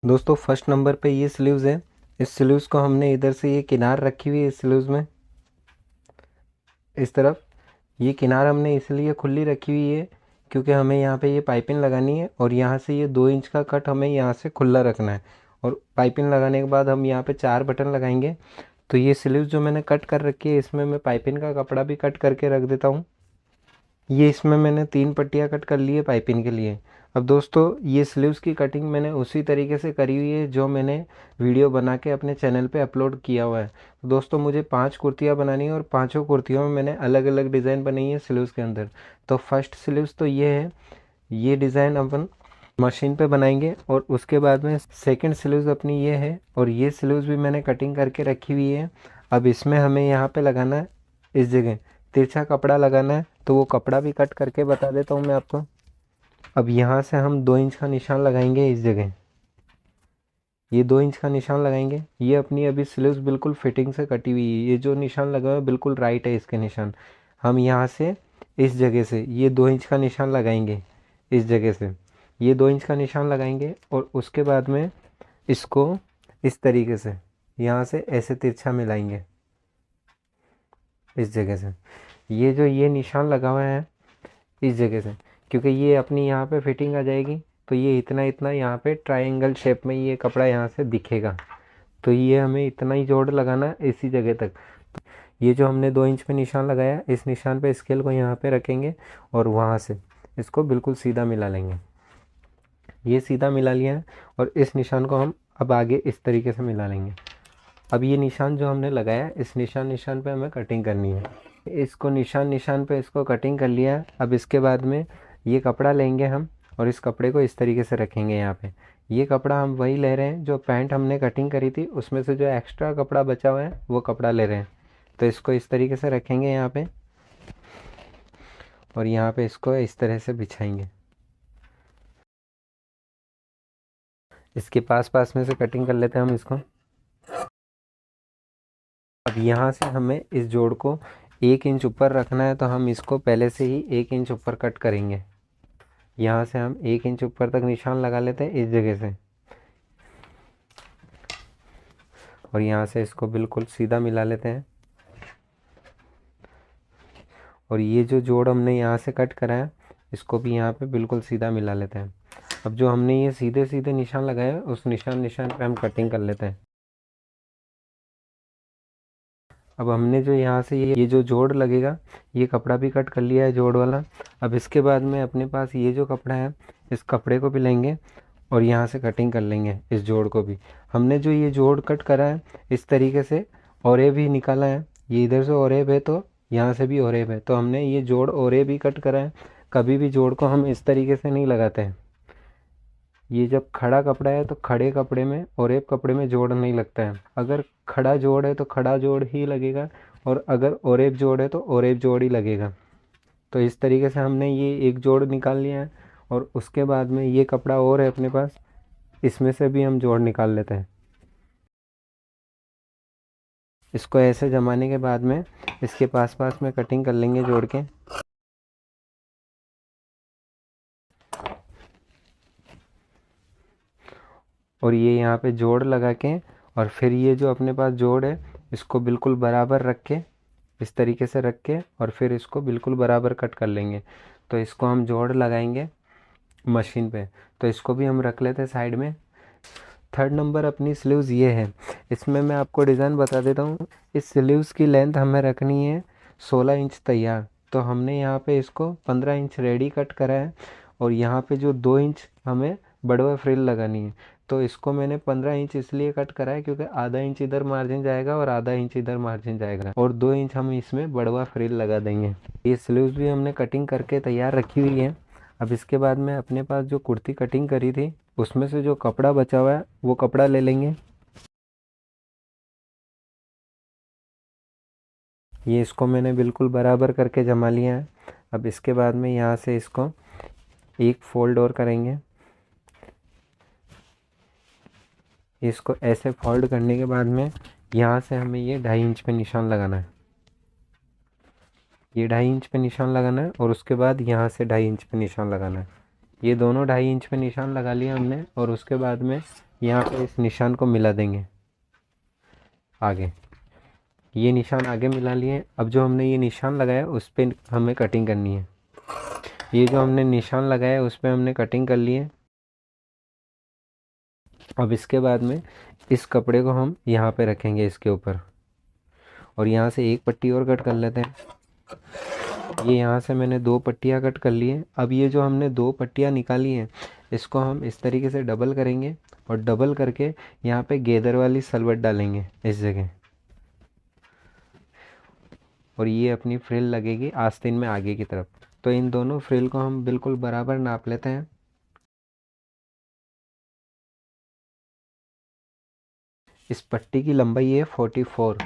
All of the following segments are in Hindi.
दोस्तों फर्स्ट नंबर पे ये स्लीव्स है। इस स्लीव्स को हमने इधर से ये किनार रखी हुई है इस स्लीव्स में, इस तरफ ये किनार हमने इसलिए खुली रखी हुई है क्योंकि हमें यहाँ पे ये पाइपिंग लगानी है और यहाँ से ये 2 इंच का कट हमें यहाँ से खुला रखना है। और पाइपिंग लगाने के बाद हम यहाँ पे 4 बटन लगाएंगे। तो ये स्लीव्स जो मैंने कट कर रखी है इसमें मैं पाइपिंग का कपड़ा भी कट करके रख देता हूँ। ये इसमें मैंने 3 पट्टियाँ कट कर ली है पाइपिंग के लिए। अब दोस्तों ये स्लीव्स की कटिंग मैंने उसी तरीके से करी हुई है जो मैंने वीडियो बना के अपने चैनल पे अपलोड किया हुआ है। तो दोस्तों मुझे 5 कुर्तियाँ बनानी है और पाँचों कुर्तियों में मैंने अलग अलग डिज़ाइन बनाई है स्लीव्स के अंदर। तो फर्स्ट स्लीव्स तो ये है, ये डिज़ाइन अपन मशीन पे बनाएंगे और उसके बाद में सेकंड स्लीव्स अपनी ये है और ये स्लीव्स भी मैंने कटिंग करके रखी हुई है। अब इसमें हमें यहाँ पे लगाना है, इस जगह तिरछा कपड़ा लगाना है, तो वो कपड़ा भी कट करके बता देता हूँ मैं आपको। अब यहाँ से हम 2 इंच का निशान लगाएंगे इस जगह, ये 2 इंच का निशान लगाएंगे। ये अपनी अभी स्लीव्स बिल्कुल फिटिंग से कटी हुई है, ये जो निशान लगा हुआ है बिल्कुल राइट है इसके निशान। हम यहाँ से इस जगह से ये 2 इंच का निशान लगाएंगे, इस जगह से ये 2 इंच का निशान लगाएंगे और उसके बाद में इसको इस तरीके से यहाँ से ऐसे तिरछा मिलाएंगे इस जगह से। ये जो ये निशान लगा हुआ है इस जगह से, क्योंकि ये अपनी यहाँ पे फिटिंग आ जाएगी तो ये इतना इतना यहाँ पे ट्रायंगल शेप में ये कपड़ा यहाँ से दिखेगा। तो ये हमें इतना ही जोड़ लगाना है इसी जगह तक। ये जो हमने 2 इंच पे निशान लगाया इस निशान पे स्केल को यहाँ पे रखेंगे और वहाँ से इसको बिल्कुल सीधा मिला लेंगे। ये सीधा मिला लिया है और इस निशान को हम अब आगे इस तरीके से मिला लेंगे। अब ये निशान जो हमने लगाया इस निशान पे हमें कटिंग करनी है। इसको निशान पे इसको कटिंग कर लिया है। अब इसके बाद में ये कपड़ा लेंगे हम और इस कपड़े को इस तरीके से रखेंगे यहाँ पे। ये कपड़ा हम वही ले रहे हैं जो पैंट हमने कटिंग करी थी उसमें से जो एक्स्ट्रा कपड़ा बचा हुआ है वो कपड़ा ले रहे हैं। तो इसको इस तरीके से रखेंगे यहाँ पे और यहाँ पे इसको इस तरह से बिछाएंगे। इसके पास पास में से कटिंग कर लेते हैं हम इसको। अब यहाँ से हमें इस जोड़ को 1 इंच ऊपर रखना है तो हम इसको पहले से ही 1 इंच ऊपर कट करेंगे। यहाँ से हम 1 इंच ऊपर तक निशान लगा लेते हैं इस जगह से और यहाँ से इसको बिल्कुल सीधा मिला लेते हैं। और ये जो जोड़ हमने यहाँ से कट करा है इसको भी यहाँ पे बिल्कुल सीधा मिला लेते हैं। अब जो हमने ये सीधे सीधे निशान लगाए हैं उस निशान पे हम कटिंग कर लेते हैं। अब हमने जो यहाँ से ये जो जोड़ लगेगा ये कपड़ा भी कट कर लिया है जोड़ वाला। अब इसके बाद में अपने पास ये जो कपड़ा है इस कपड़े को भी लेंगे और यहाँ से कटिंग कर लेंगे इस जोड़ को भी। हमने जो ये जोड़ कट करा है इस तरीके से औरे भी निकाला है, ये इधर से औरेब है तो यहाँ से भी औरेब है, तो हमने ये जोड़ औरे भी कट करा है। कभी भी जोड़ को हम इस तरीके से नहीं लगाते हैं। ये जब खड़ा कपड़ा है तो खड़े कपड़े में और एक कपड़े में जोड़ नहीं लगता है। अगर खड़ा जोड़ है तो खड़ा जोड़ ही लगेगा और अगर ओरेब जोड़ है तो ओरेब जोड़ ही लगेगा। तो इस तरीके से हमने ये एक जोड़ निकाल लिया है और उसके बाद में ये कपड़ा और है अपने पास, इसमें से भी हम जोड़ निकाल लेते हैं। इसको ऐसे जमाने के बाद में इसके पास पास में कटिंग कर लेंगे जोड़ के। और ये यहाँ पे जोड़ लगा के और फिर ये जो अपने पास जोड़ है इसको बिल्कुल बराबर रख के इस तरीके से रख के और फिर इसको बिल्कुल बराबर कट कर लेंगे। तो इसको हम जोड़ लगाएंगे मशीन पे। तो इसको भी हम रख लेते हैं साइड में। थर्ड नंबर अपनी स्लीव्स ये है, इसमें मैं आपको डिज़ाइन बता देता हूँ। इस स्लीव्स की लेंथ हमें रखनी है 16 इंच तैयार। तो हमने यहाँ पे इसको 15 इंच रेडी कट करा है और यहाँ पे जो 2 इंच हमें बड़वा फ्रिल लगानी है। तो इसको मैंने 15 इंच इसलिए कट करा है क्योंकि आधा इंच इधर मार्जिन जाएगा और आधा इंच इधर मार्जिन जाएगा और 2 इंच हम इसमें बड़वा फ्रिल लगा देंगे। ये स्लीव्स भी हमने कटिंग करके तैयार रखी हुई है। अब इसके बाद में अपने पास जो कुर्ती कटिंग करी थी उसमें से जो कपड़ा बचा हुआ है वो कपड़ा ले लेंगे। ये इसको मैंने बिल्कुल बराबर करके जमा लिया है। अब इसके बाद में यहाँ से इसको एक फोल्ड और करेंगे। इसको ऐसे फोल्ड करने के बाद में यहाँ से हमें ये 2.5 इंच पे निशान लगाना है। ये 2.5 इंच पे निशान लगाना है और उसके बाद यहाँ से 2.5 इंच पे निशान लगाना है। ये दोनों 2.5 इंच पे निशान लगा लिया हमने और उसके बाद में यहाँ पे इस निशान को मिला देंगे आगे। ये निशान आगे मिला लिए। अब जो हमने ये निशान लगाया उस पर हमें कटिंग करनी है। ये जो हमने निशान लगाया उस पर हमने कटिंग कर लिए। अब इसके बाद में इस कपड़े को हम यहाँ पे रखेंगे इसके ऊपर, और यहाँ से एक पट्टी और कट कर लेते हैं। ये यहाँ से मैंने 2 पट्टियाँ कट कर ली हैं। अब ये जो हमने 2 पट्टियाँ निकाली हैं इसको हम इस तरीके से डबल करेंगे, और डबल करके यहाँ पे गेदर वाली सलवट डालेंगे इस जगह, और ये अपनी फ्रिल लगेगी आस्तीन में आगे की तरफ। तो इन दोनों फ्रिल को हम बिल्कुल बराबर नाप लेते हैं। इस पट्टी की लंबाई है 44।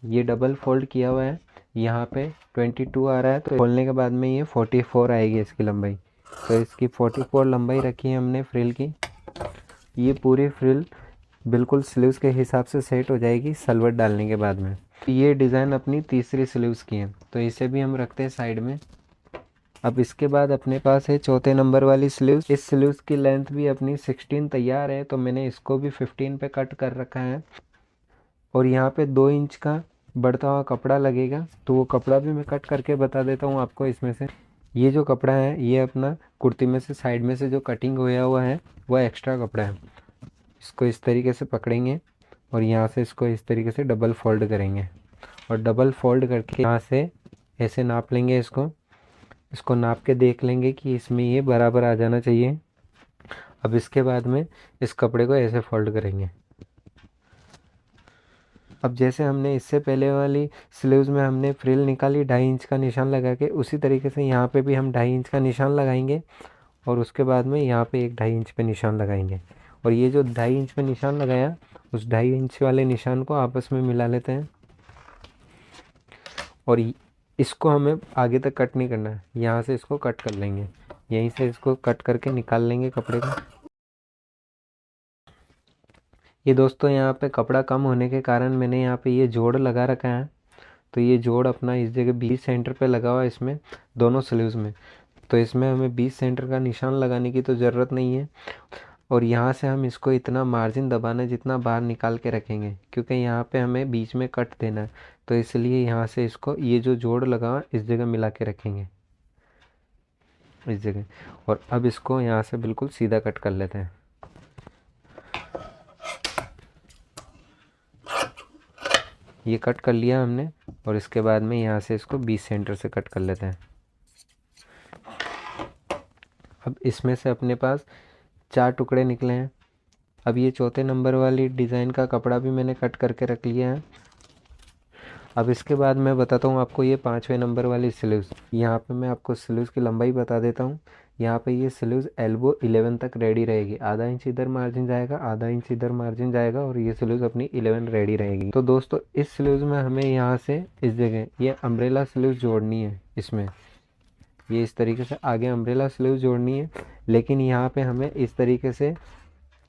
ये डबल फोल्ड किया हुआ है, यहाँ पे 22 आ रहा है, तो खोलने के बाद में ये 44 आएगी इसकी लंबाई। तो इसकी 44 लंबाई रखी है हमने फ्रिल की। ये पूरी फ्रिल बिल्कुल स्लीव्स के हिसाब से सेट हो जाएगी सलवट डालने के बाद में। ये डिज़ाइन अपनी तीसरी स्लीव्स की है, तो इसे भी हम रखते हैं साइड में। अब इसके बाद अपने पास है चौथे नंबर वाली स्लीव्स। इस स्लीव्स की लेंथ भी अपनी 16 तैयार है, तो मैंने इसको भी 15 पे कट कर रखा है। और यहाँ पे 2 इंच का बढ़ता हुआ कपड़ा लगेगा, तो वो कपड़ा भी मैं कट करके बता देता हूँ आपको इसमें से। ये जो कपड़ा है ये अपना कुर्ती में से साइड में से जो कटिंग होया हुआ है वह एक्स्ट्रा कपड़ा है। इसको इस तरीके से पकड़ेंगे और यहाँ से इसको इस तरीके से डबल फोल्ड करेंगे, और डबल फोल्ड करके यहाँ से ऐसे नाप लेंगे इसको नाप के देख लेंगे कि इसमें ये बराबर आ जाना चाहिए। अब इसके बाद में इस कपड़े को ऐसे फोल्ड करेंगे। अब जैसे हमने इससे पहले वाली स्लीव्स में हमने फ्रिल निकाली 2.5 इंच का निशान लगा के, उसी तरीके से यहाँ पे भी हम 2.5 इंच का निशान लगाएंगे, और उसके बाद में यहाँ पे एक 2.5 इंच पे निशान लगाएंगे। और ये जो 2.5 इंच पे निशान लगाया उस 2.5 इंच वाले निशान को आपस में मिला लेते हैं, और इसको हमें आगे तक कट नहीं करना है, यहाँ से इसको कट कर लेंगे, यहीं से इसको कट करके निकाल लेंगे कपड़े को। ये दोस्तों यहाँ पे कपड़ा कम होने के कारण मैंने यहाँ पे ये जोड़ लगा रखा है, तो ये जोड़ अपना इस जगह 20 सेंटर पे लगा हुआ है इसमें दोनों स्लीव्स में। तो इसमें हमें 20 सेंटर का निशान लगाने की तो ज़रूरत नहीं है, और यहाँ से हम इसको इतना मार्जिन दबाना है जितना बाहर निकाल के रखेंगे, क्योंकि यहाँ पे हमें बीच में कट देना है, तो इसलिए यहाँ से इसको ये जो जोड़ लगा हुआ इस जगह मिला के रखेंगे इस जगह। और अब इसको यहाँ से बिल्कुल सीधा कट कर लेते हैं। ये कट कर लिया हमने, और इसके बाद में यहाँ से इसको 20 सेंटर से कट कर लेते हैं। अब इसमें से अपने पास 4 टुकड़े निकले हैं। अब ये चौथे नंबर वाली डिज़ाइन का कपड़ा भी मैंने कट करके रख लिया है। अब इसके बाद मैं बताता हूँ आपको ये 5वें नंबर वाली स्लीव्स। यहाँ पे मैं आपको स्लीव्स की लंबाई बता देता हूँ। यहाँ पे ये स्लीव्स एल्बो 11 तक रेडी रहेगी, आधा इंच इधर मार्जिन जाएगा, आधा इंच इधर मार्जिन जाएगा, और ये स्लीव्स अपनी 11 रेडी रहेगी। तो दोस्तों इस स्लीव्स में हमें यहाँ से इस जगह ये अम्ब्रेला स्लीव्स जोड़नी है। इसमें ये इस तरीके से आगे अम्ब्रेला स्लीव्स जोड़नी है, लेकिन यहाँ पे हमें इस तरीके से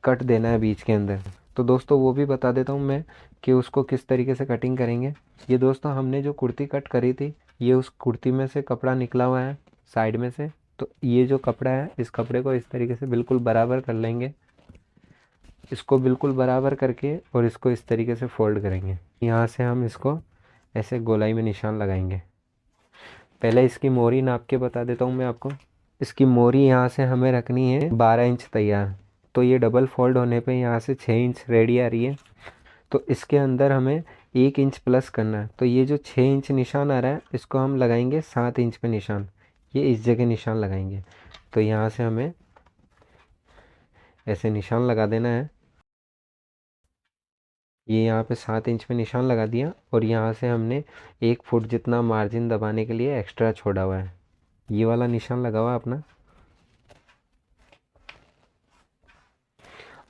कट देना है बीच के अंदर। तो दोस्तों वो भी बता देता हूँ मैं कि उसको किस तरीके से कटिंग करेंगे। ये दोस्तों हमने जो कुर्ती कट करी थी ये उस कुर्ती में से कपड़ा निकला हुआ है साइड में से, तो ये जो कपड़ा है इस कपड़े को इस तरीके से बिल्कुल बराबर कर लेंगे। इसको बिल्कुल बराबर करके और इसको इस तरीके से फोल्ड करेंगे। यहाँ से हम इसको ऐसे गोलाई में निशान लगाएंगे। पहले इसकी मोरी नाप के बता देता हूँ मैं आपको। इसकी मोरी यहाँ से हमें रखनी है 12 इंच तैयार, तो ये डबल फोल्ड होने पे यहाँ से 6 इंच रेडी आ रही है। तो इसके अंदर हमें 1 इंच प्लस करना है, तो ये जो 6 इंच निशान आ रहा है इसको हम लगाएंगे 7 इंच पे निशान, ये इस जगह निशान लगाएंगे। तो यहाँ से हमें ऐसे निशान लगा देना है। ये यहाँ पे 7 इंच पे निशान लगा दिया, और यहाँ से हमने 1 फुट जितना मार्जिन दबाने के लिए एक्स्ट्रा छोड़ा हुआ है, ये वाला निशान लगा हुआ है अपना।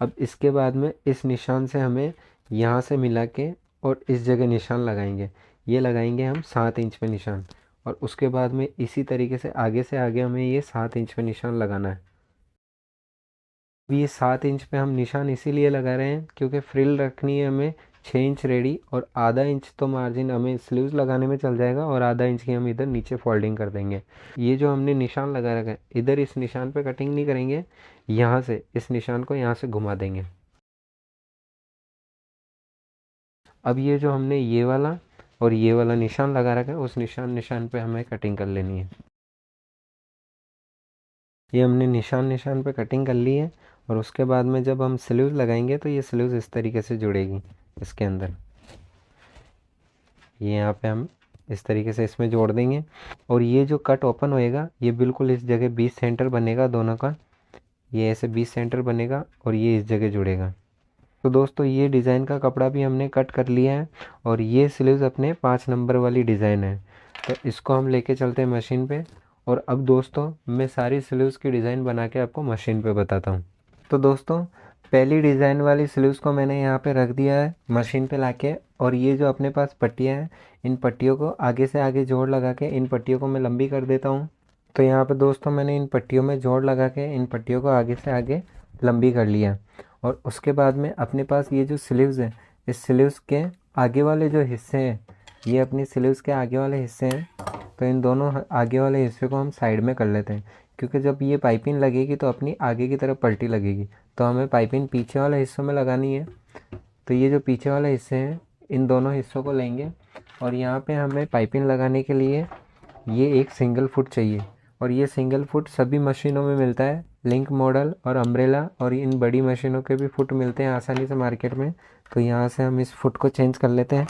अब इसके बाद में इस निशान से हमें यहाँ से मिला के और इस जगह निशान लगाएंगे, ये लगाएंगे हम 7 इंच पे निशान, और उसके बाद में इसी तरीके से आगे हमें ये 7 इंच पे निशान लगाना है। ये 7 इंच पे हम निशान इसीलिए लगा रहे हैं क्योंकि फ्रिल रखनी है हमें 6 इंच रेडी, और आधा इंच तो मार्जिन हमें स्लीव्स लगाने में चल जाएगा, और आधा इंच की हम इधर नीचे फोल्डिंग कर देंगे। ये जो हमने निशान लगा रखा है इधर इस निशान पे कटिंग नहीं करेंगे, यहाँ से इस निशान को यहाँ से घुमा देंगे। अब ये जो हमने ये वाला और ये वाला निशान लगा रखा है, उस निशान पे हमें कटिंग कर लेनी है। ये हमने निशान पे कटिंग कर ली है। और उसके बाद में जब हम स्लीव लगाएंगे तो ये स्लीव इस तरीके से जुड़ेगी इसके अंदर। ये यहाँ पे हम इस तरीके से इसमें जोड़ देंगे। और ये जो कट ओपन होएगा ये बिल्कुल इस जगह 20 सेंटर बनेगा दोनों का। ये ऐसे 20 सेंटर बनेगा और ये इस जगह जुड़ेगा। तो दोस्तों ये डिज़ाइन का कपड़ा भी हमने कट कर लिया है। और ये स्लीव्स अपने 5 नंबर वाली डिज़ाइन है। तो इसको हम लेके चलते हैं मशीन पे। और अब दोस्तों मैं सारी स्लीव्स की डिज़ाइन बना के आपको मशीन पे बताता हूँ। तो दोस्तों पहली डिज़ाइन वाली स्लीव्स को मैंने यहाँ पे रख दिया है मशीन पे लाके। और ये जो अपने पास पट्टियाँ हैं, इन पट्टियों को आगे से आगे जोड़ लगा के इन पट्टियों को मैं लंबी कर देता हूँ। तो यहाँ पे दोस्तों मैंने इन पट्टियों में जोड़ लगा के इन पट्टियों को आगे से आगे लंबी कर लिया। और उसके बाद में अपने पास ये जो स्लीव्स है, इस स्लीव्स के आगे वाले जो हिस्से हैं, ये अपनी स्लीव्स के आगे वाले हिस्से हैं। तो इन दोनों आगे वाले हिस्से को हम साइड में कर लेते हैं, क्योंकि जब ये पाइपिंग लगेगी तो अपनी आगे की तरफ पलटी लगेगी। तो हमें पाइपिंग पीछे वाले हिस्सों में लगानी है। तो ये जो पीछे वाले हिस्से हैं, इन दोनों हिस्सों को लेंगे। और यहाँ पे हमें पाइपिंग लगाने के लिए ये एक सिंगल फुट चाहिए। और ये सिंगल फुट सभी मशीनों में मिलता है, लिंक मॉडल और अम्ब्रेला और इन बड़ी मशीनों के भी फुट मिलते हैं आसानी से मार्केट में। तो यहाँ से हम इस फुट को चेंज कर लेते हैं।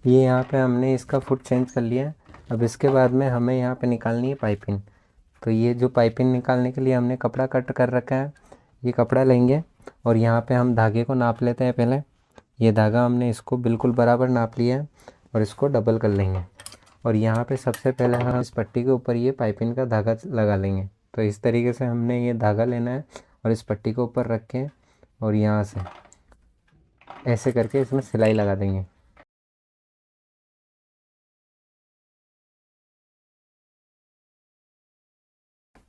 ये यहाँ पे हमने इसका फुट चेंज कर लिया है। अब इसके बाद में हमें यहाँ पे निकालनी है पाइपिंग। तो ये जो पाइपिंग निकालने के लिए हमने कपड़ा कट कर रखा है, ये कपड़ा लेंगे और यहाँ पे हम धागे को नाप लेते हैं। पहले ये धागा हमने इसको बिल्कुल बराबर नाप लिया है और इसको डबल कर लेंगे। और यहाँ पे सबसे पहले हम इस पट्टी के ऊपर ये पाइपिंग का धागा लगा लेंगे। तो इस तरीके से हमने ये धागा लेना है और इस पट्टी के ऊपर रख के और यहाँ से ऐसे करके इसमें सिलाई लगा देंगे।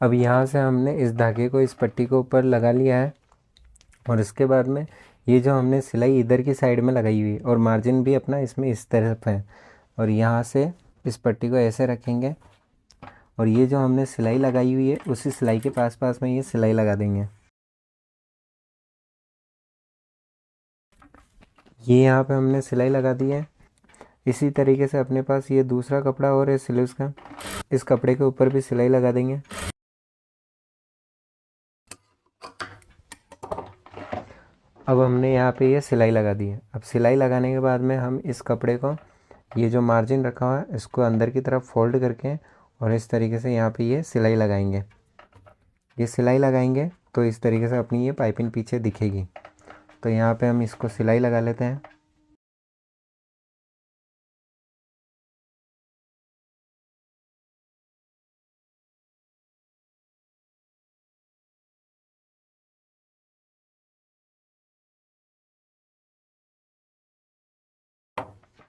अब यहाँ से हमने इस धागे को इस पट्टी के ऊपर लगा लिया है। और इसके बाद में ये जो हमने सिलाई इधर की साइड में लगाई हुई है और मार्जिन भी अपना इसमें इस तरफ है। और यहाँ से इस पट्टी को ऐसे रखेंगे और ये जो हमने सिलाई लगाई हुई है उसी सिलाई के पास पास में ये सिलाई लगा देंगे। ये यहाँ पे हमने सिलाई लगा दी है। इसी तरीके से अपने पास ये दूसरा कपड़ा और है स्लीव्स का, इस कपड़े के ऊपर भी सिलाई लगा देंगे। अब हमने यहाँ पे ये सिलाई लगा दी है। अब सिलाई लगाने के बाद में हम इस कपड़े को, ये जो मार्जिन रखा हुआ है, इसको अंदर की तरफ फोल्ड करके और इस तरीके से यहाँ पे ये सिलाई लगाएंगे। ये सिलाई लगाएंगे तो इस तरीके से अपनी ये पाइपिंग पीछे दिखेगी। तो यहाँ पे हम इसको सिलाई लगा लेते हैं।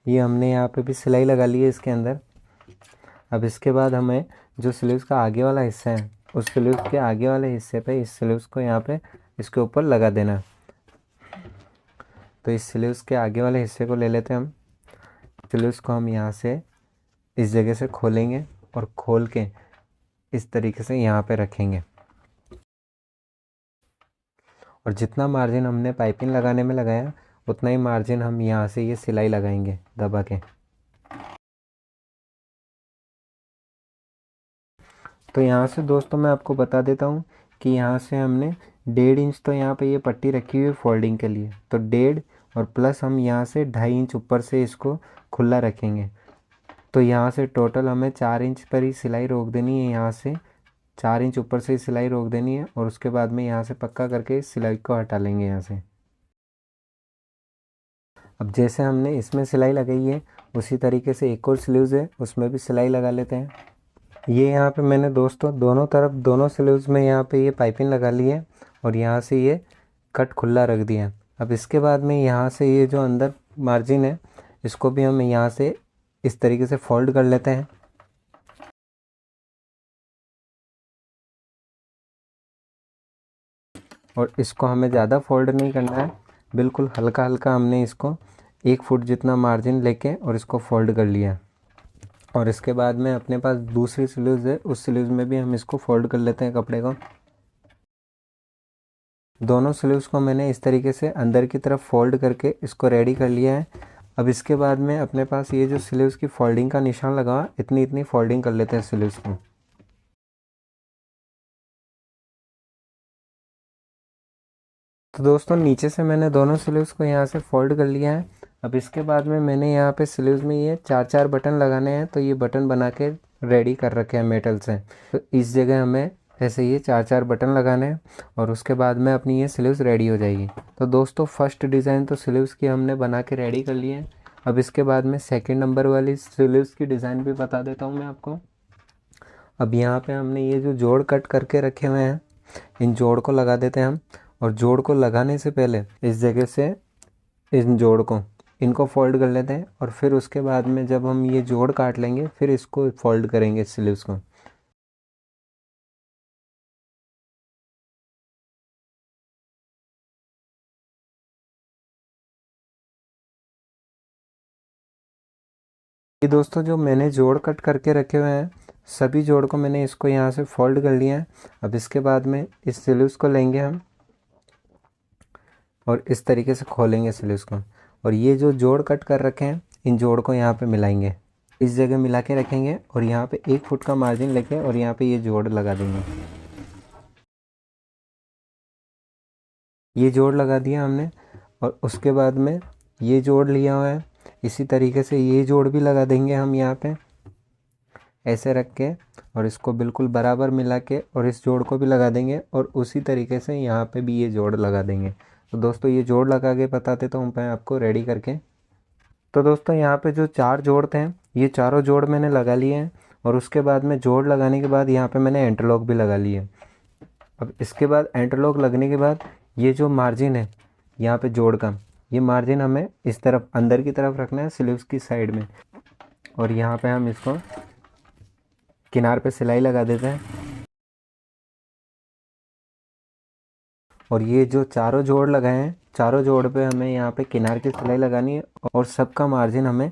ये हमने यहाँ पे भी सिलाई लगा ली है इसके अंदर। अब इसके बाद हमें जो स्लीव्स का आगे वाला हिस्सा है, उस स्लीव्स के आगे वाले हिस्से पे इस स्लीव्स को यहाँ पे इसके ऊपर लगा देना। तो इस स्लीव्स के आगे वाले हिस्से को ले लेते हैं हम। स्लीव्स को हम यहाँ से इस जगह से खोलेंगे और खोल के इस तरीके से यहाँ पे रखेंगे। और जितना मार्जिन हमने पाइपिंग लगाने में लगाया उतना ही मार्जिन हम यहाँ से ये सिलाई लगाएंगे दबा के। तो यहाँ से दोस्तों मैं आपको बता देता हूँ कि यहाँ से हमने 1.5 इंच तो यहाँ पे ये पट्टी रखी हुई है फोल्डिंग के लिए, तो 1.5 और प्लस हम यहाँ से 2.5 इंच ऊपर से इसको खुला रखेंगे। तो यहाँ से टोटल हमें 4 इंच पर ही सिलाई रोक देनी है। यहाँ से 4 इंच ऊपर से सिलाई रोक देनी है और उसके बाद में यहाँ से पक्का करके इस सिलाई को हटा लेंगे यहाँ से। अब जैसे हमने इसमें सिलाई लगाई है उसी तरीके से एक और स्लीव्स है उसमें भी सिलाई लगा लेते हैं। ये यहाँ पे मैंने दोस्तों दोनों तरफ दोनों स्लीव्स में यहाँ पे ये पाइपिंग लगा ली है और यहाँ से ये कट खुला रख दिया। अब इसके बाद में यहाँ से ये जो अंदर मार्जिन है इसको भी हम यहाँ से इस तरीके से फोल्ड कर लेते हैं। और इसको हमें ज़्यादा फोल्ड नहीं करना है, बिल्कुल हल्का हल्का हमने इसको 1 फुट जितना मार्जिन लेके और इसको फोल्ड कर लिया। और इसके बाद में अपने पास दूसरी स्लीव्स है, उस स्लीव्स में भी हम इसको फोल्ड कर लेते हैं कपड़े को। दोनों स्लीव्स को मैंने इस तरीके से अंदर की तरफ फोल्ड करके इसको रेडी कर लिया है। अब इसके बाद में अपने पास ये जो स्लीव्स की फोल्डिंग का निशान लगा हुआ, इतनी इतनी फोल्डिंग कर लेते हैं स्लीव्स को। तो दोस्तों नीचे से मैंने दोनों स्लीव्स को यहाँ से फोल्ड कर लिया है। अब इसके बाद में मैंने यहाँ पे स्लीव्स में ये 4-4 बटन लगाने हैं, तो ये बटन बना के रेडी कर रखे हैं मेटल से। तो इस जगह हमें ऐसे ये 4-4 बटन लगाने हैं और उसके बाद में अपनी ये स्लीव्स रेडी हो जाएगी। तो दोस्तों फर्स्ट डिज़ाइन तो स्लीव्स की हमने बना के रेडी कर लिए हैं। अब इसके बाद में सेकेंड नंबर वाली स्लीव्स की डिज़ाइन भी बता देता हूँ मैं आपको। अब यहाँ पे हमने ये जो जोड़ कट करके रखे हुए हैं, इन जोड़ को लगा देते हैं हम। और जोड़ को लगाने से पहले इस जगह से इन जोड़ को इनको फोल्ड कर लेते हैं और फिर उसके बाद में जब हम ये जोड़ काट लेंगे फिर इसको फोल्ड करेंगे स्लीव्स को। ये दोस्तों जो मैंने जोड़ कट करके रखे हुए हैं, सभी जोड़ को मैंने इसको यहाँ से फोल्ड कर लिया है। अब इसके बाद में इस स्लीव्स को लेंगे हम और इस तरीके से खोलेंगे स्लीव्स को। और ये जो जोड़ कट कर रखे हैं, इन जोड़ को यहाँ पे मिलाएंगे, इस जगह मिला के रखेंगे और यहाँ पे 1 फुट का मार्जिन लेके और यहाँ पे ये जोड़ लगा देंगे। ये जोड़ लगा दिया हमने और उसके बाद में ये जोड़ लिया हुआ है, इसी तरीके से ये जोड़ भी लगा देंगे हम यहाँ पे ऐसे रख के और इसको बिल्कुल बराबर मिला के और इस जोड़ को भी लगा देंगे और उसी तरीके से यहाँ पे भी ये जोड़ लगा देंगे। तो दोस्तों ये जोड़ लगा के बता देता हूँ मैं आपको रेडी करके। तो दोस्तों यहाँ पे जो 4 जोड़ थे, ये चारों जोड़ मैंने लगा लिए हैं और उसके बाद में जोड़ लगाने के बाद यहाँ पे मैंने इंटरलॉक भी लगा लिए। अब इसके बाद इंटरलॉक लगने के बाद ये जो मार्जिन है यहाँ पे जोड़ का, ये मार्जिन हमें इस तरफ अंदर की तरफ रखना है स्लीव्स की साइड में। और यहाँ पे हम इसको किनार पे सिलाई लगा देते हैं। और ये जो चारों जोड़ लगाए हैं, चारों जोड़ पे हमें यहाँ पे किनार की सिलाई लगानी है और सबका मार्जिन हमें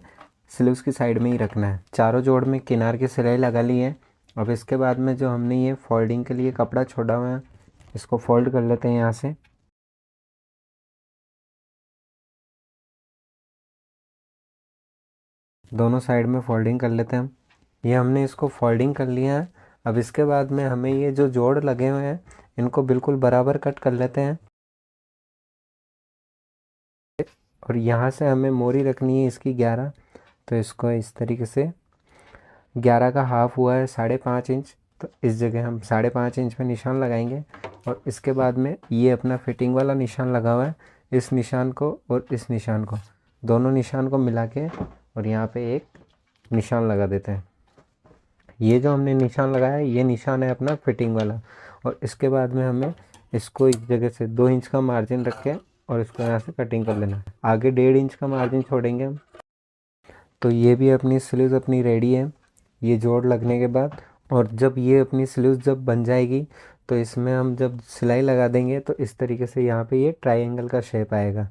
स्लीव्स की साइड में ही रखना है। चारों जोड़ में किनार की सिलाई लगा ली है। अब इसके बाद में जो हमने ये फोल्डिंग के लिए कपड़ा छोड़ा हुआ है, इसको फोल्ड कर लेते हैं यहाँ से। दोनों साइड में फोल्डिंग कर लेते हैं हम। ये हमने इसको फोल्डिंग कर लिया है। अब इसके बाद में हमें ये जो जोड़ लगे हुए हैं, इनको बिल्कुल बराबर कट कर लेते हैं। और यहाँ से हमें मोरी रखनी है इसकी 11, तो इसको इस तरीके से 11 का हाफ हुआ है 5.5 इंच, तो इस जगह हम 5.5 इंच पे निशान लगाएंगे। और इसके बाद में ये अपना फिटिंग वाला निशान लगा हुआ है, इस निशान को और इस निशान को, दोनों निशान को मिला के और यहाँ पे एक निशान लगा देते हैं। ये जो हमने निशान लगाया है, ये निशान है अपना फिटिंग वाला। और इसके बाद में हमें इसको इस जगह से 2 इंच का मार्जिन रख के और इसको यहाँ से कटिंग कर लेना है। आगे 1.5 इंच का मार्जिन छोड़ेंगे हम। तो ये भी अपनी स्लीव्स अपनी रेडी है ये जोड़ लगने के बाद। और जब ये अपनी स्लीव्स जब बन जाएगी, तो इसमें हम जब सिलाई लगा देंगे तो इस तरीके से यहाँ पे ये ट्रायंगल का शेप आएगा।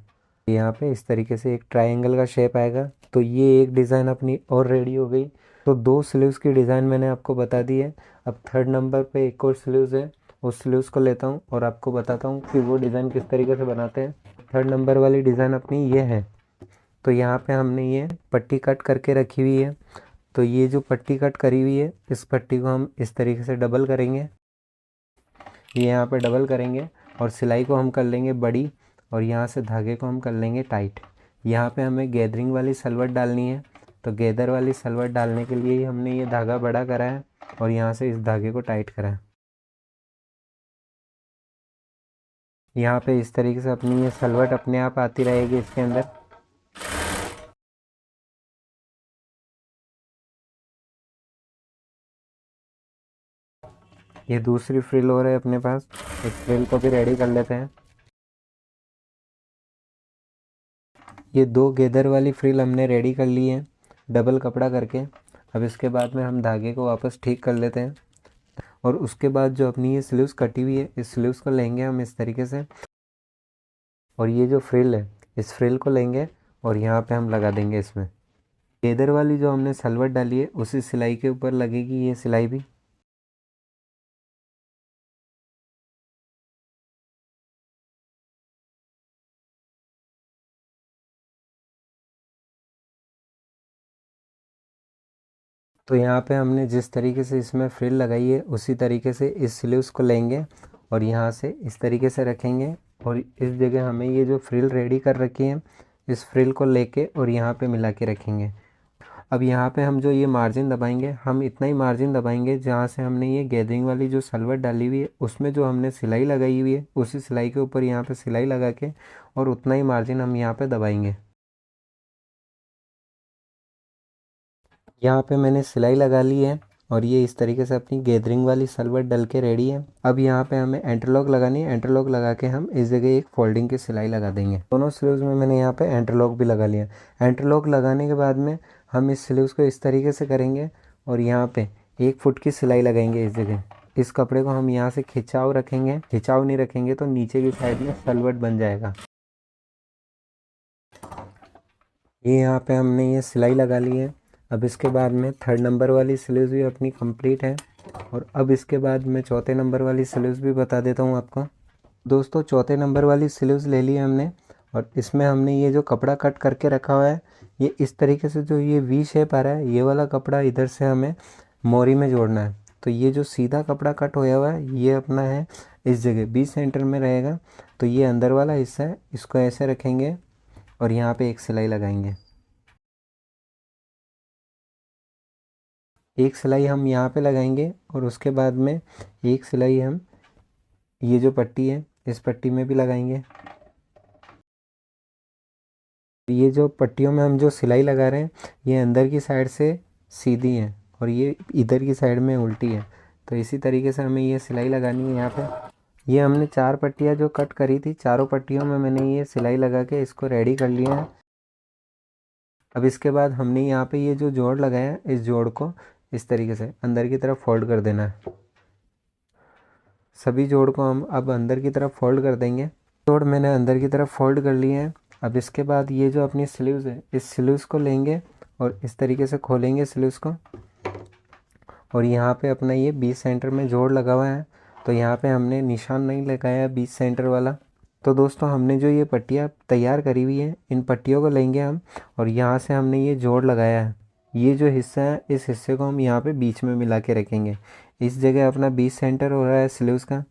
यहाँ पे इस तरीके से एक ट्रायंगल का शेप आएगा। तो ये एक डिज़ाइन अपनी और रेडी हो गई। तो 2 स्लीव्स की डिज़ाइन मैंने आपको बता दी है। अब थर्ड नंबर पे एक और स्लीव्स है, उस स्लीव्स को लेता हूँ और आपको बताता हूँ कि वो डिज़ाइन किस तरीके से बनाते हैं। थर्ड नंबर वाली डिज़ाइन अपनी ये है। तो यहाँ पे हमने ये पट्टी कट करके रखी हुई है। तो ये जो पट्टी कट करी हुई है, इस पट्टी को हम इस तरीके से डबल करेंगे, ये यहाँ पे डबल करेंगे और सिलाई को हम कर लेंगे बड़ी और यहाँ से धागे को हम कर लेंगे टाइट। यहाँ पे हमें गैदरिंग वाली सलवट डालनी है, तो गैदर वाली सलवट डालने के लिए ही हमने ये धागा बड़ा करा है और यहाँ से इस धागे को टाइट करा है। यहाँ पे इस तरीके से अपनी ये सलवट अपने आप आती रहेगी इसके अंदर। ये दूसरी फ्रिल हो रहा है अपने पास, इस फ्रिल को भी रेडी कर लेते हैं। ये 2 गैदर वाली फ्रिल हमने रेडी कर ली है डबल कपड़ा करके। अब इसके बाद में हम धागे को वापस ठीक कर लेते हैं और उसके बाद जो अपनी ये स्लीव्स कटी हुई है, इस स्लीव्स को लेंगे हम इस तरीके से और ये जो फ्रिल है, इस फ्रिल को लेंगे और यहाँ पे हम लगा देंगे इसमें। गैदर वाली जो हमने सलवट डाली है, उसी सिलाई के ऊपर लगेगी ये सिलाई भी। तो यहाँ पे हमने जिस तरीके से इसमें फ्रिल लगाई है उसी तरीके से इस स्लीव्स को लेंगे और यहाँ से इस तरीके से रखेंगे और इस जगह हमें ये जो फ्रिल रेडी कर रखी है इस फ्रिल को लेके और यहाँ पे मिला के रखेंगे। अब यहाँ पे हम जो ये मार्जिन दबाएंगे, हम इतना ही मार्जिन दबाएंगे जहाँ से हमने ये गैदरिंग वाली जो सलवट डाली हुई है उसमें जो हमने सिलाई लगाई हुई है उसी सिलाई के ऊपर यहाँ पे सिलाई लगा के और उतना ही मार्जिन हम यहाँ पे दबाएंगे। यहाँ पे मैंने सिलाई लगा ली है और ये इस तरीके से अपनी गैदरिंग वाली सलवट डल के रेडी है। अब यहाँ पे हमें इंटरलॉक लगानी है। इंटरलॉक लगा के हम इस जगह एक फोल्डिंग की सिलाई लगा देंगे। दोनों स्लीव्स में मैंने यहाँ पे इंटरलॉक भी लगा लिया। इंटरलॉक लगाने के बाद में हम इस स्लीव्स को इस तरीके से करेंगे और यहाँ पे 1 फुट की सिलाई लगाएंगे इस जगह। इस कपड़े को हम यहाँ से खिंचाव रखेंगे, खिंचाव नहीं रखेंगे तो नीचे की साइड में सलवट बन जाएगा। ये यहाँ पे हमने ये सिलाई लगा ली है। अब इसके बाद में 3rd नंबर वाली स्लीव्स भी अपनी कंप्लीट है और अब इसके बाद मैं 4थे नंबर वाली स्लीव्स भी बता देता हूँ आपको। दोस्तों 4थे नंबर वाली स्लीव्स ले ली हमने और इसमें हमने ये जो कपड़ा कट करके रखा हुआ है ये इस तरीके से जो ये वी शेप आ रहा है ये वाला कपड़ा इधर से हमें मोरी में जोड़ना है। तो ये जो सीधा कपड़ा कट होया हुआ है ये अपना है इस जगह 20 सेंटर में रहेगा। तो ये अंदर वाला हिस्सा है, इसको ऐसे रखेंगे और यहाँ पे एक सिलाई लगाएंगे। एक सिलाई हम यहाँ पे लगाएंगे और उसके बाद में एक सिलाई हम ये जो पट्टी है इस पट्टी में भी लगाएंगे। ये जो पट्टियों में हम जो सिलाई लगा रहे हैं ये अंदर की साइड से सीधी है और ये इधर की साइड में उल्टी है। तो इसी तरीके से हमें ये सिलाई लगानी है। यहाँ पे ये हमने 4 पट्टियाँ जो कट करी थी, चारों पट्टियों में मैंने ये सिलाई लगा के इसको रेडी कर लिया है। अब इसके बाद हमने यहाँ पे ये जो जोड़ लगाया है इस जोड़ को इस तरीके से अंदर की तरफ फोल्ड कर देना है। सभी जोड़ को हम अब अंदर की तरफ फोल्ड कर देंगे। जोड़ मैंने अंदर की तरफ फोल्ड कर लिए हैं। अब इसके बाद ये जो अपनी स्लीव्स है इस स्लीव्स को लेंगे और इस तरीके से खोलेंगे स्लीव्स को और यहाँ पे अपना ये 20 सेंटर में जोड़ लगा हुआ है। तो यहाँ पे हमने निशान नहीं लगाया 20 सेंटर वाला। तो दोस्तों हमने जो ये पट्टियाँ तैयार करी हुई है इन पट्टियों को लेंगे हम और यहाँ से हमने ये जोड़ लगाया है। ये जो हिस्सा है इस हिस्से को हम यहाँ पे बीच में मिला के रखेंगे। इस जगह अपना 20 सेंटर हो रहा है स्लीव्स का।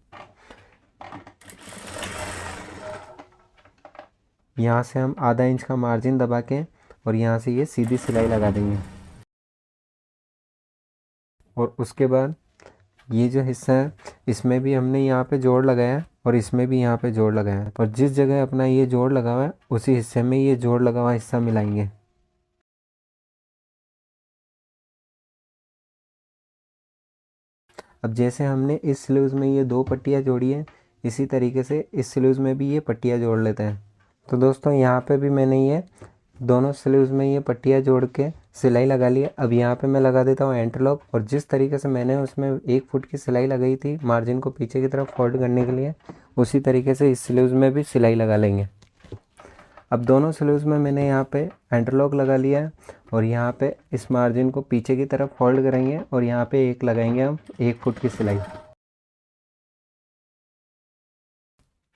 यहाँ से हम आधा इंच का मार्जिन दबा के और यहाँ से ये सीधी सिलाई लगा देंगे और उसके बाद ये जो हिस्सा है इसमें भी हमने यहाँ पे जोड़ लगाया है और इसमें भी यहाँ पे जोड़ लगाया है और जिस जगह अपना ये जोड़ लगा हुआ है उसी हिस्से में ये जोड़ लगा हुआ हिस्सा मिलाएंगे। अब जैसे हमने इस स्लीव्स में ये 2 पट्टियाँ जोड़ी हैं इसी तरीके से इस स्लीव्स में भी ये पट्टियाँ जोड़ लेते हैं। तो दोस्तों यहाँ पे भी मैंने ये दोनों स्लीव्स में ये पट्टियाँ जोड़ के सिलाई लगा ली है। अब यहाँ पे मैं लगा देता हूँ इंटरलॉक और जिस तरीके से मैंने उसमें 1 फुट की सिलाई लगाई थी मार्जिन को पीछे की तरफ फोल्ड करने के लिए उसी तरीके से इस स्लीव्स में भी सिलाई लगा लेंगे। अब दोनों स्लीव्स में मैंने यहाँ पे इंटरलॉक लगा लिया है और यहाँ पे इस मार्जिन को पीछे की तरफ फोल्ड करेंगे और यहाँ पे एक लगाएंगे हम 1 फुट की सिलाई।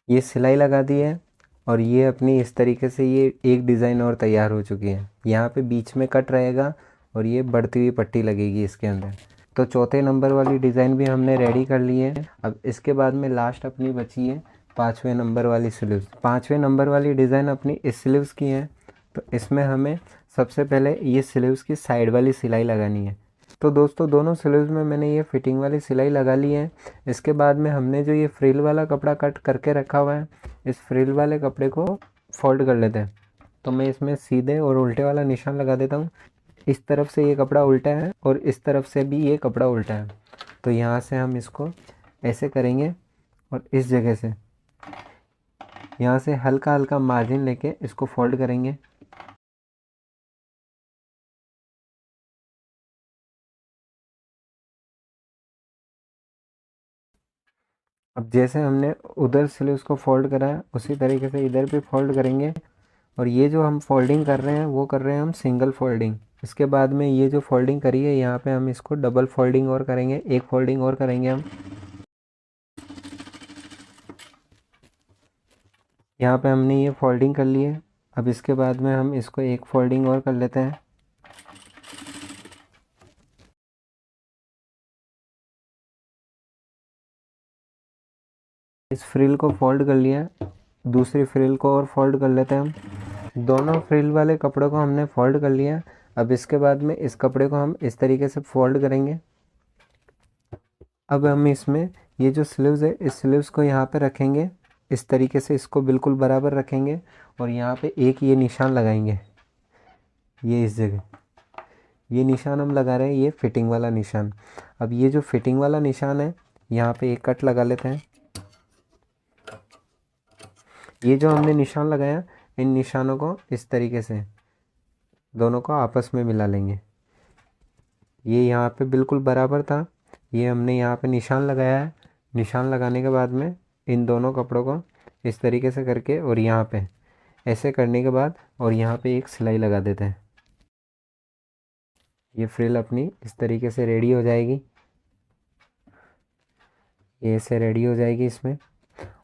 ये सिलाई लगा दी है और ये अपनी इस तरीके से ये एक डिज़ाइन और तैयार हो चुकी है। यहाँ पे बीच में कट रहेगा और ये बढ़ती हुई पट्टी लगेगी इसके अंदर। तो 4थे नंबर वाली डिज़ाइन भी हमने रेडी कर ली है। अब इसके बाद में लास्ट अपनी बची है 5वें नंबर वाली स्लीव्स। 5वें नंबर वाली डिज़ाइन अपनी इस स्लीव्स की है। तो इसमें हमें सबसे पहले ये स्लीव्स की साइड वाली सिलाई लगानी है। तो दोस्तों दोनों स्लीव्स में मैंने ये फिटिंग वाली सिलाई लगा ली है। इसके बाद में हमने जो ये फ्रिल वाला कपड़ा कट करके रखा हुआ है इस फ्रिल वाले कपड़े को फोल्ड कर लेते हैं। तो मैं इसमें सीधे और उल्टे वाला निशान लगा देता हूँ। इस तरफ से ये कपड़ा उल्टा है और इस तरफ से भी ये कपड़ा उल्टा है। तो यहाँ से हम इसको ऐसे करेंगे और इस जगह से यहाँ से हल्का हल्का मार्जिन लेके इसको फोल्ड करेंगे। अब जैसे हमने उधर स्लीव्स को फोल्ड करा है उसी तरीके से इधर भी फोल्ड करेंगे और ये जो हम फोल्डिंग कर रहे हैं वो कर रहे हैं हम सिंगल फोल्डिंग। इसके बाद में ये जो फोल्डिंग करी है यहाँ पे हम इसको डबल फोल्डिंग और करेंगे, एक फोल्डिंग और करेंगे हम। यहाँ पे हमने ये फोल्डिंग कर ली है। अब इसके बाद में हम इसको एक फोल्डिंग और कर लेते हैं। इस फ्रिल को फोल्ड कर लिया, दूसरी फ्रिल को और फोल्ड कर लेते हैं हम। दोनों फ्रिल वाले कपड़ों को हमने फोल्ड कर लिया। अब इसके बाद में इस कपड़े को हम इस तरीके से फोल्ड करेंगे। अब हम इसमें ये जो स्लीव्स है, इस स्लीव्स को यहाँ पे रखेंगे, इस तरीके से इसको बिल्कुल बराबर रखेंगे और यहाँ पे एक ये निशान लगाएंगे, ये इस जगह ये निशान हम लगा रहे हैं, ये फिटिंग वाला निशान। अब ये जो फिटिंग वाला निशान है, यहाँ पे एक कट लगा लेते हैं। ये जो हमने निशान लगाया, इन निशानों को इस तरीके से दोनों को आपस में मिला लेंगे। ये यहाँ पे बिल्कुल बराबर था, ये हमने यहाँ पे निशान लगाया है। निशान लगाने के बाद में इन दोनों कपड़ों को इस तरीके से करके और यहाँ पे ऐसे करने के बाद और यहाँ पे एक सिलाई लगा देते हैं। ये फ्रिल अपनी इस तरीके से रेडी हो जाएगी, ये ऐसे रेडी हो जाएगी इसमें।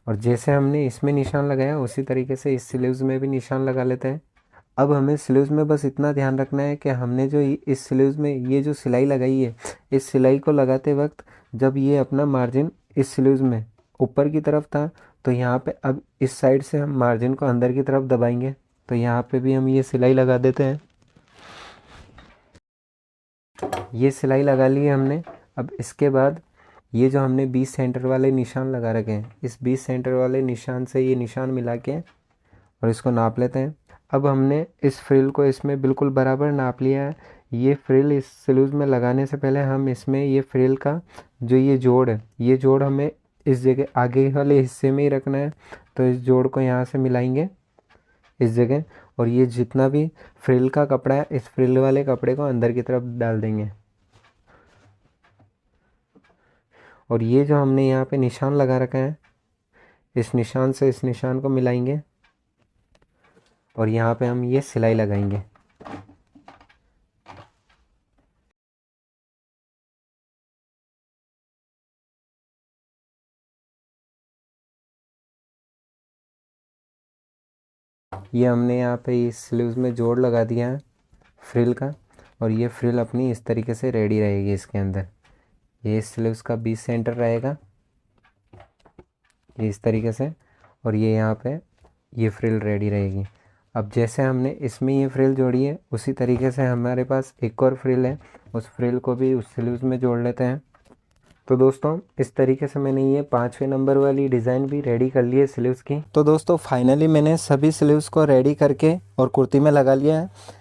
और जैसे हमने इसमें निशान लगाया उसी तरीके से इस स्लीव्स में भी निशान लगा लेते हैं। अब हमें स्लीव्स में बस इतना ध्यान रखना है कि हमने जो इस स्लीव्स में ये जो सिलाई लगाई है, इस सिलाई को लगाते वक्त जब ये अपना मार्जिन इस स्लीव्स में ऊपर की तरफ था, तो यहाँ पे अब इस साइड से हम मार्जिन को अंदर की तरफ दबाएंगे। तो यहाँ पे भी हम ये सिलाई लगा देते हैं। ये सिलाई लगा ली है हमने। अब इसके बाद ये जो हमने 20 सेंटर वाले निशान लगा रखे हैं, इस 20 सेंटर वाले निशान से ये निशान मिला के और इसको नाप लेते हैं। अब हमने इस फ्रिल को इसमें बिल्कुल बराबर नाप लिया है। ये फ्रिल इस स्लीव्स में लगाने से पहले हम इसमें ये फ्रिल का जो ये जोड़ है, ये जोड़ हमें इस जगह आगे वाले हिस्से में ही रखना है। तो इस जोड़ को यहाँ से मिलाएंगे इस जगह, और ये जितना भी फ्रिल का कपड़ा है, इस फ्रिल वाले कपड़े को अंदर की तरफ डाल देंगे। और ये जो हमने यहाँ पे निशान लगा रखा है, इस निशान से इस निशान को मिलाएंगे और यहाँ पे हम ये सिलाई लगाएंगे। ये हमने यहाँ पे इस स्लीव्स में जोड़ लगा दिया है फ्रिल का, और ये फ्रिल अपनी इस तरीके से रेडी रहेगी इसके अंदर। ये स्लीव्स का 20 सेंटर रहेगा, ये इस तरीके से, और ये यहाँ पे ये फ्रिल रेडी रहेगी। अब जैसे हमने इसमें ये फ्रिल जोड़ी है, उसी तरीके से हमारे पास एक और फ्रिल है, उस फ्रिल को भी उस स्लीव्स में जोड़ लेते हैं। तो दोस्तों इस तरीके से मैंने ये 5वें नंबर वाली डिज़ाइन भी रेडी कर ली है स्लीव्स की। तो दोस्तों फाइनली मैंने सभी स्लीव्स को रेडी करके और कुर्ती में लगा लिया है।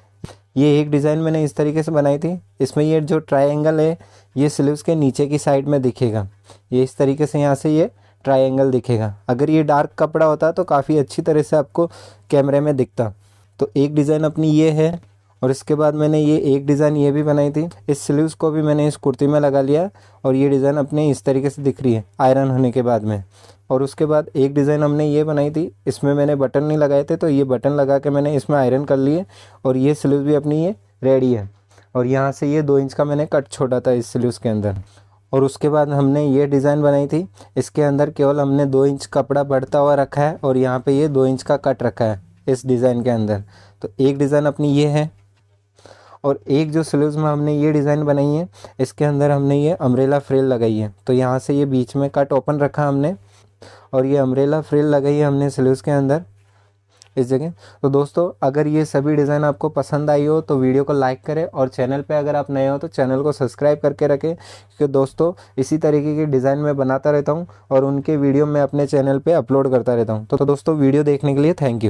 ये एक डिज़ाइन मैंने इस तरीके से बनाई थी। इसमें ये जो ट्रायंगल है, ये स्लीव्स के नीचे की साइड में दिखेगा। ये इस तरीके से यहाँ से ये ट्रायंगल दिखेगा। अगर ये डार्क कपड़ा होता तो काफ़ी अच्छी तरह से आपको कैमरे में दिखता। तो एक डिज़ाइन अपनी ये है, और इसके बाद मैंने ये एक डिज़ाइन ये भी बनाई थी। इस स्लीव्स को भी मैंने इस कुर्ती में लगा लिया, और ये डिज़ाइन अपने इस तरीके से दिख रही है आयरन होने के बाद में। और उसके बाद एक डिज़ाइन हमने ये बनाई थी, इसमें मैंने बटन नहीं लगाए थे, तो ये बटन लगा के मैंने इसमें आयरन कर लिए, और ये स्लीव्स भी अपनी ये रेडी है। और यहाँ से ये 2 इंच का मैंने कट छोड़ा था इस स्लीव्स के अंदर। और उसके बाद हमने ये डिज़ाइन बनाई थी, इसके अंदर केवल हमने 2 इंच कपड़ा बढ़ता हुआ रखा है, और यहाँ पे ये 2 इंच का कट रखा है इस डिज़ाइन के अंदर। तो एक डिज़ाइन अपनी ये है, और एक जो स्लीव्स में हमने ये डिज़ाइन बनाई है, इसके अंदर हमने ये अम्ब्रेला फ्रिल लगाई है। तो यहाँ से ये बीच में कट ओपन रखा हमने, और ये अम्ब्रेला फ्रिल लगाई है हमने स्लीव्स के अंदर इस जगह। तो दोस्तों अगर ये सभी डिज़ाइन आपको पसंद आई हो तो वीडियो को लाइक करें, और चैनल पे अगर आप नए हो तो चैनल को सब्सक्राइब करके रखें, क्योंकि दोस्तों इसी तरीके की डिज़ाइन मैं बनाता रहता हूँ और उनके वीडियो मैं अपने चैनल पे अपलोड करता रहता हूँ। तो दोस्तों वीडियो देखने के लिए थैंक यू।